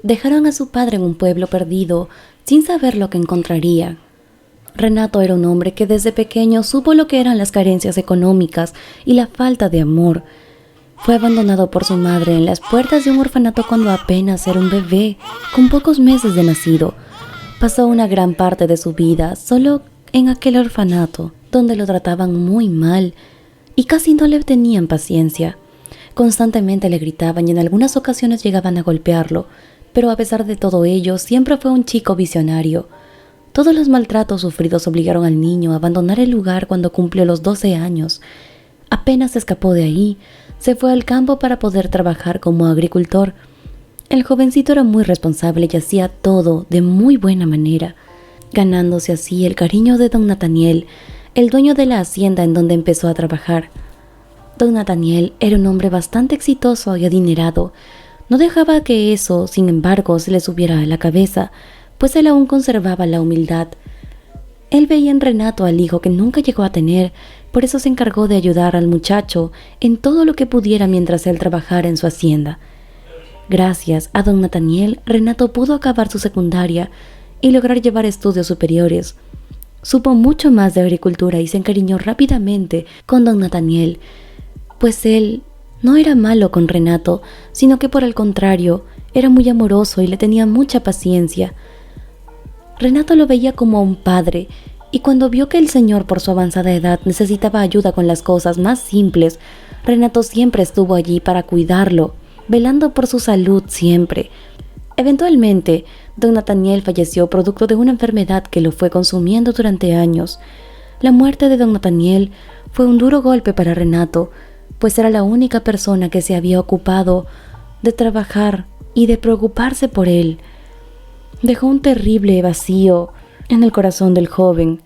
Dejaron a su padre en un pueblo perdido, sin saber lo que encontraría. Renato era un hombre que desde pequeño supo lo que eran las carencias económicas y la falta de amor. Fue abandonado por su madre en las puertas de un orfanato cuando apenas era un bebé, con pocos meses de nacido. Pasó una gran parte de su vida solo en aquel orfanato, donde lo trataban muy mal y casi no le tenían paciencia. Constantemente le gritaban y en algunas ocasiones llegaban a golpearlo, pero a pesar de todo ello, siempre fue un chico visionario. Todos los maltratos sufridos obligaron al niño a abandonar el lugar cuando cumplió los 12 años. Apenas escapó de ahí, se fue al campo para poder trabajar como agricultor. El jovencito era muy responsable y hacía todo de muy buena manera, ganándose así el cariño de don Nathaniel, el dueño de la hacienda en donde empezó a trabajar. Don Nathaniel era un hombre bastante exitoso y adinerado. No dejaba que eso, sin embargo, se le subiera a la cabeza, pues él aún conservaba la humildad. Él veía en Renato al hijo que nunca llegó a tener, por eso se encargó de ayudar al muchacho en todo lo que pudiera mientras él trabajara en su hacienda. Gracias a don Nathaniel, Renato pudo acabar su secundaria y lograr llevar estudios superiores. Supo mucho más de agricultura y se encariñó rápidamente con don Nathaniel, pues él no era malo con Renato, sino que por el contrario, era muy amoroso y le tenía mucha paciencia. Renato lo veía como un padre, y cuando vio que el señor por su avanzada edad necesitaba ayuda con las cosas más simples, Renato siempre estuvo allí para cuidarlo, velando por su salud siempre. Eventualmente, don Nathaniel falleció producto de una enfermedad que lo fue consumiendo durante años. La muerte de don Nathaniel fue un duro golpe para Renato, pues era la única persona que se había ocupado de trabajar y de preocuparse por él. Dejó un terrible vacío en el corazón del joven.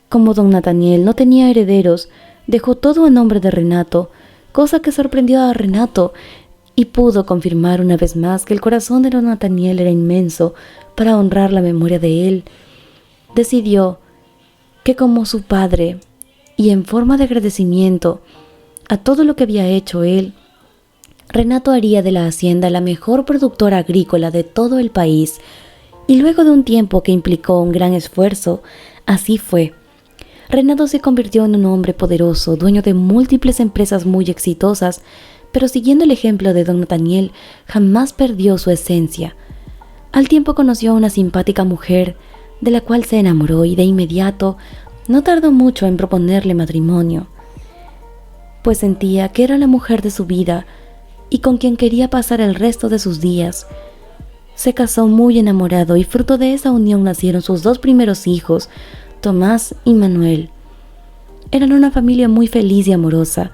Como don Nathaniel no tenía herederos, dejó todo a nombre de Renato, cosa que sorprendió a Renato y pudo confirmar una vez más que el corazón de don Nathaniel era inmenso para honrar la memoria de él. Decidió que como su padre, y en forma de agradecimiento a todo lo que había hecho él, Renato haría de la hacienda la mejor productora agrícola de todo el país, y luego de un tiempo que implicó un gran esfuerzo, así fue. Renato se convirtió en un hombre poderoso, dueño de múltiples empresas muy exitosas, pero siguiendo el ejemplo de don Nathaniel, jamás perdió su esencia. Al tiempo conoció a una simpática mujer, de la cual se enamoró y de inmediato no tardó mucho en proponerle matrimonio, pues sentía que era la mujer de su vida y con quien quería pasar el resto de sus días. Se casó muy enamorado y fruto de esa unión nacieron sus 2 primeros hijos, Tomás y Manuel. Eran una familia muy feliz y amorosa.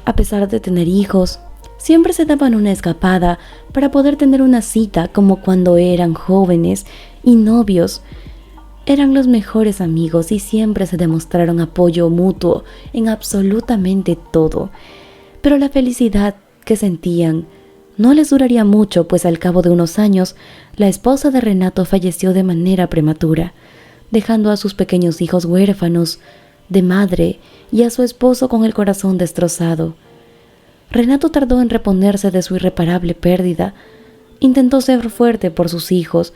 A pesar de tener hijos, siempre se daban una escapada para poder tener una cita como cuando eran jóvenes y novios. Eran los mejores amigos y siempre se demostraron apoyo mutuo en absolutamente todo. Pero la felicidad que sentían no les duraría mucho, pues al cabo de unos años, la esposa de Renato falleció de manera prematura, dejando a sus pequeños hijos huérfanos de madre y a su esposo con el corazón destrozado. Renato tardó en reponerse de su irreparable pérdida. Intentó ser fuerte por sus hijos,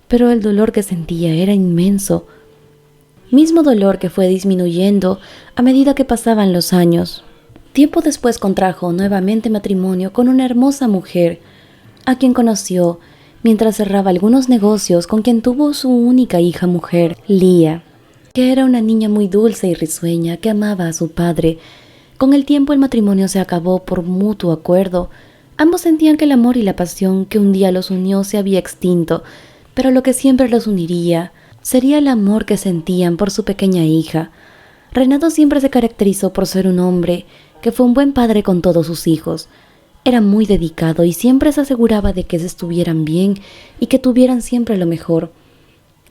pero el dolor que sentía era inmenso, mismo dolor que fue disminuyendo a medida que pasaban los años. Tiempo después contrajo nuevamente matrimonio con una hermosa mujer, a quien conoció mientras cerraba algunos negocios, con quien tuvo su única hija mujer, Lía, que era una niña muy dulce y risueña que amaba a su padre. Con el tiempo el matrimonio se acabó por mutuo acuerdo. Ambos sentían que el amor y la pasión que un día los unió se había extinto, pero lo que siempre los uniría sería el amor que sentían por su pequeña hija. Renato siempre se caracterizó por ser un hombre que fue un buen padre con todos sus hijos. Era muy dedicado y siempre se aseguraba de que estuvieran bien y que tuvieran siempre lo mejor.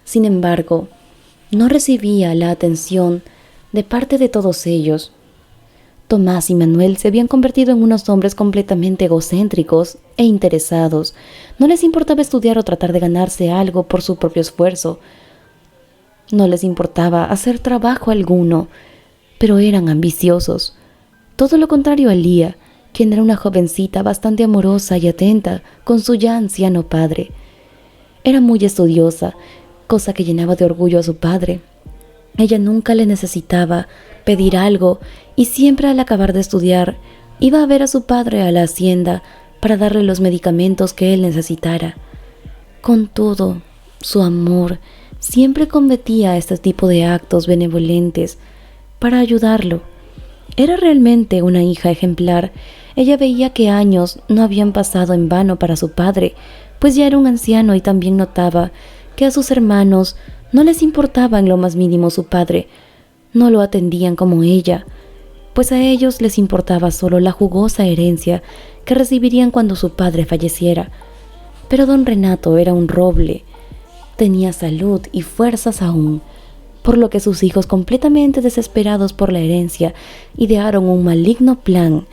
Sin embargo, no recibía la atención de parte de todos ellos. Tomás y Manuel se habían convertido en unos hombres completamente egocéntricos e interesados. No les importaba estudiar o tratar de ganarse algo por su propio esfuerzo. No les importaba hacer trabajo alguno, pero eran ambiciosos. Todo lo contrario a Lía, quien era una jovencita bastante amorosa y atenta con su ya anciano padre. Era muy estudiosa, cosa que llenaba de orgullo a su padre. Ella nunca le necesitaba pedir algo y siempre al acabar de estudiar iba a ver a su padre a la hacienda para darle los medicamentos que él necesitara. Con todo, su amor siempre cometía a este tipo de actos benevolentes para ayudarlo. Era realmente una hija ejemplar. Ella veía que años no habían pasado en vano para su padre, pues ya era un anciano, y también notaba que a sus hermanos no les importaba en lo más mínimo su padre. No lo atendían como ella, pues a ellos les importaba solo la jugosa herencia que recibirían cuando su padre falleciera. Pero don Renato era un roble, tenía salud y fuerzas aún, por lo que sus hijos, completamente desesperados por la herencia, idearon un maligno plan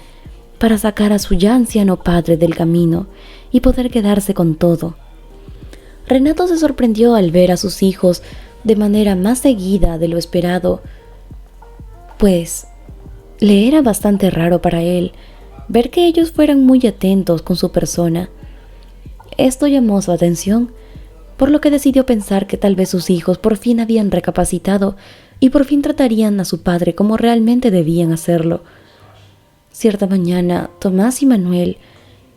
para sacar a su ya anciano padre del camino y poder quedarse con todo. Renato se sorprendió al ver a sus hijos de manera más seguida de lo esperado, pues le era bastante raro para él ver que ellos fueran muy atentos con su persona. Esto llamó su atención, por lo que decidió pensar que tal vez sus hijos por fin habían recapacitado y por fin tratarían a su padre como realmente debían hacerlo. Cierta mañana, Tomás y Manuel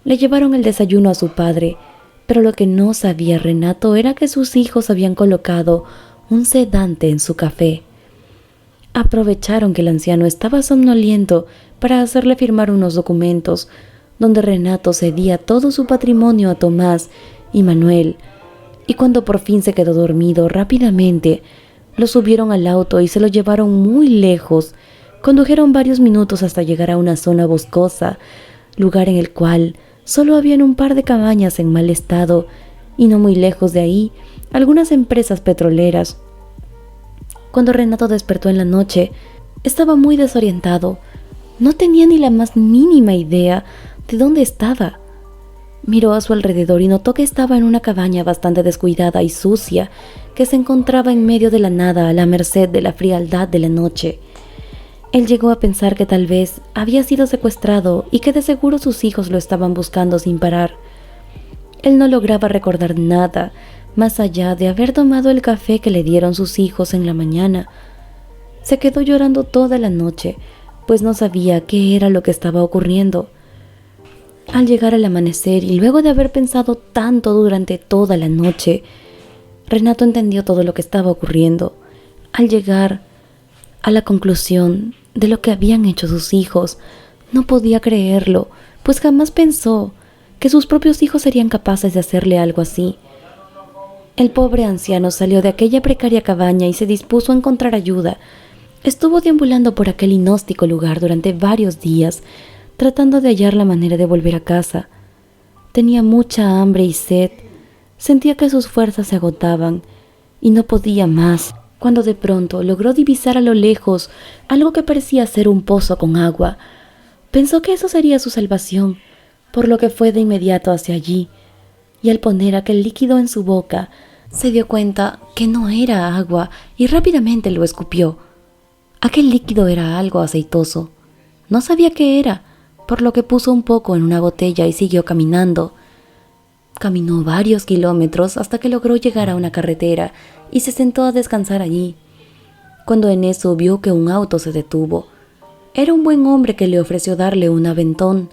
le llevaron el desayuno a su padre, pero lo que no sabía Renato era que sus hijos habían colocado un sedante en su café. Aprovecharon que el anciano estaba somnoliento para hacerle firmar unos documentos donde Renato cedía todo su patrimonio a Tomás y Manuel, y cuando por fin se quedó dormido, rápidamente lo subieron al auto y se lo llevaron muy lejos. Condujeron varios minutos hasta llegar a una zona boscosa, lugar en el cual solo habían un par de cabañas en mal estado, y no muy lejos de ahí, algunas empresas petroleras. Cuando Renato despertó en la noche, estaba muy desorientado. No tenía ni la más mínima idea de dónde estaba. Miró a su alrededor y notó que estaba en una cabaña bastante descuidada y sucia, que se encontraba en medio de la nada, a la merced de la frialdad de la noche. Él llegó a pensar que tal vez había sido secuestrado y que de seguro sus hijos lo estaban buscando sin parar. Él no lograba recordar nada más allá de haber tomado el café que le dieron sus hijos en la mañana. Se quedó llorando toda la noche, pues no sabía qué era lo que estaba ocurriendo. Al llegar al amanecer y luego de haber pensado tanto durante toda la noche, Renato entendió todo lo que estaba ocurriendo. Al llegar a la conclusión de lo que habían hecho sus hijos, no podía creerlo, pues jamás pensó que sus propios hijos serían capaces de hacerle algo así. El pobre anciano salió de aquella precaria cabaña y se dispuso a encontrar ayuda. Estuvo deambulando por aquel inhóspito lugar durante varios días, tratando de hallar la manera de volver a casa. Tenía mucha hambre y sed, sentía que sus fuerzas se agotaban y no podía más, cuando de pronto logró divisar a lo lejos algo que parecía ser un pozo con agua. Pensó que eso sería su salvación, por lo que fue de inmediato hacia allí, y al poner aquel líquido en su boca, se dio cuenta que no era agua y rápidamente lo escupió. Aquel líquido era algo aceitoso. No sabía qué era, por lo que puso un poco en una botella y siguió caminando. Caminó varios kilómetros hasta que logró llegar a una carretera y se sentó a descansar allí. Cuando en eso vio que un auto se detuvo. Era un buen hombre que le ofreció darle un aventón.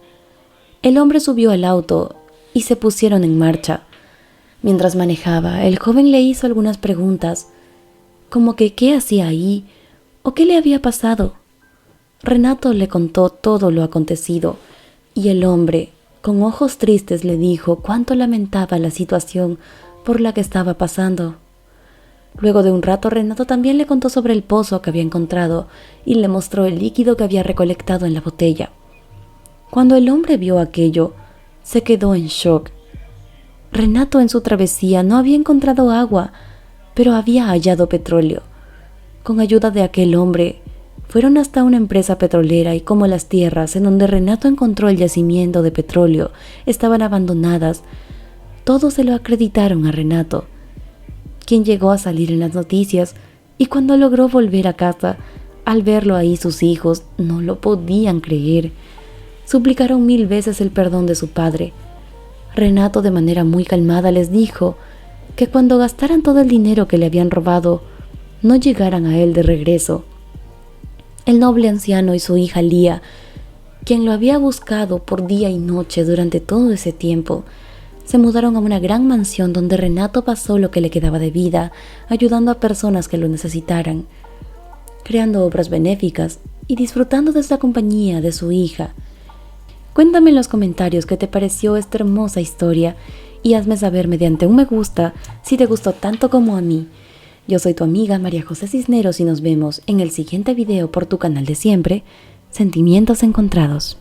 El hombre subió al auto y se pusieron en marcha. Mientras manejaba, el joven le hizo algunas preguntas, como que qué hacía ahí o qué le había pasado. Renato le contó todo lo acontecido y el hombre, con ojos tristes, le dijo cuánto lamentaba la situación por la que estaba pasando. Luego de un rato, Renato también le contó sobre el pozo que había encontrado y le mostró el líquido que había recolectado en la botella. Cuando el hombre vio aquello, se quedó en shock. Renato en su travesía no había encontrado agua, pero había hallado petróleo. Con ayuda de aquel hombre, fueron hasta una empresa petrolera y como las tierras en donde Renato encontró el yacimiento de petróleo estaban abandonadas, todos se lo acreditaron a Renato, quien llegó a salir en las noticias, y cuando logró volver a casa, al verlo ahí sus hijos no lo podían creer. Suplicaron 1000 veces el perdón de su padre. Renato, de manera muy calmada, les dijo que cuando gastaran todo el dinero que le habían robado, no llegaran a él de regreso. El noble anciano y su hija Lía, quien lo había buscado por día y noche durante todo ese tiempo, se mudaron a una gran mansión donde Renato pasó lo que le quedaba de vida, ayudando a personas que lo necesitaran, creando obras benéficas y disfrutando de la compañía de su hija. Cuéntame en los comentarios qué te pareció esta hermosa historia y hazme saber mediante un me gusta si te gustó tanto como a mí. Yo soy tu amiga María José Cisneros y nos vemos en el siguiente video por tu canal de siempre, Sentimientos Encontrados.